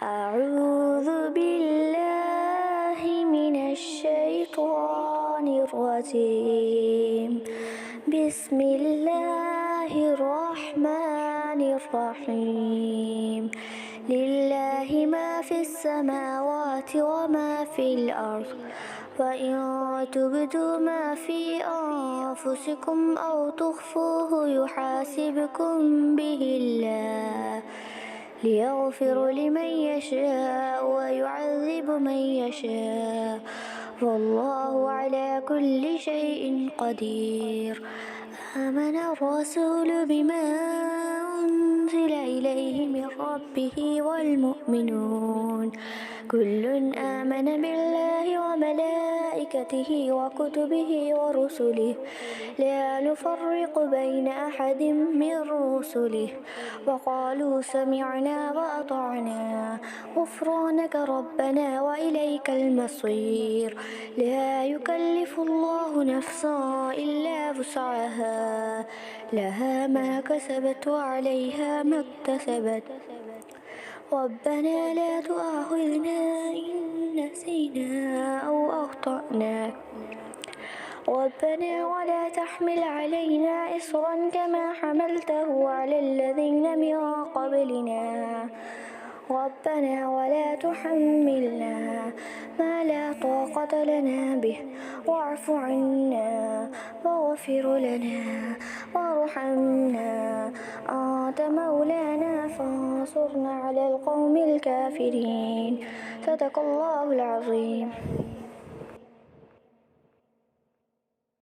أعوذ بالله من الشيطان الرجيم. بسم الله الرحمن الرحيم. لله ما في السماوات وما في الأرض، وإن تبدوا ما في أنفسكم أو تخفوه يحاسبكم به الله، ليغفر لمن يشاء ويعذب من يشاء، والله على كل شيء قدير. آمن الرسول بما أنزل إليه من ربه والمؤمنون كل آمن بالله وملائكته وكتبه ورسله لا نفرق بين أحد من رسله، وقالوا سمعنا وأطعنا غفرانك ربنا وإليك المصير. لا يكلف الله نفسا إلا وسعها، لها ما كسبت وعليها ما اكتسبت. ربنا لا تؤاخذنا إن نسينا أو أخطأنا، ربنا ولا تحمل علينا إصرا كما حملته على الذين من قبلنا، ربنا ولا تحملنا ما لا طاقة لنا به، واعف عنا واغفر لنا وارحمنا، أنت مولانا فانصرنا على القوم الكافرين. صدق الله العظيم.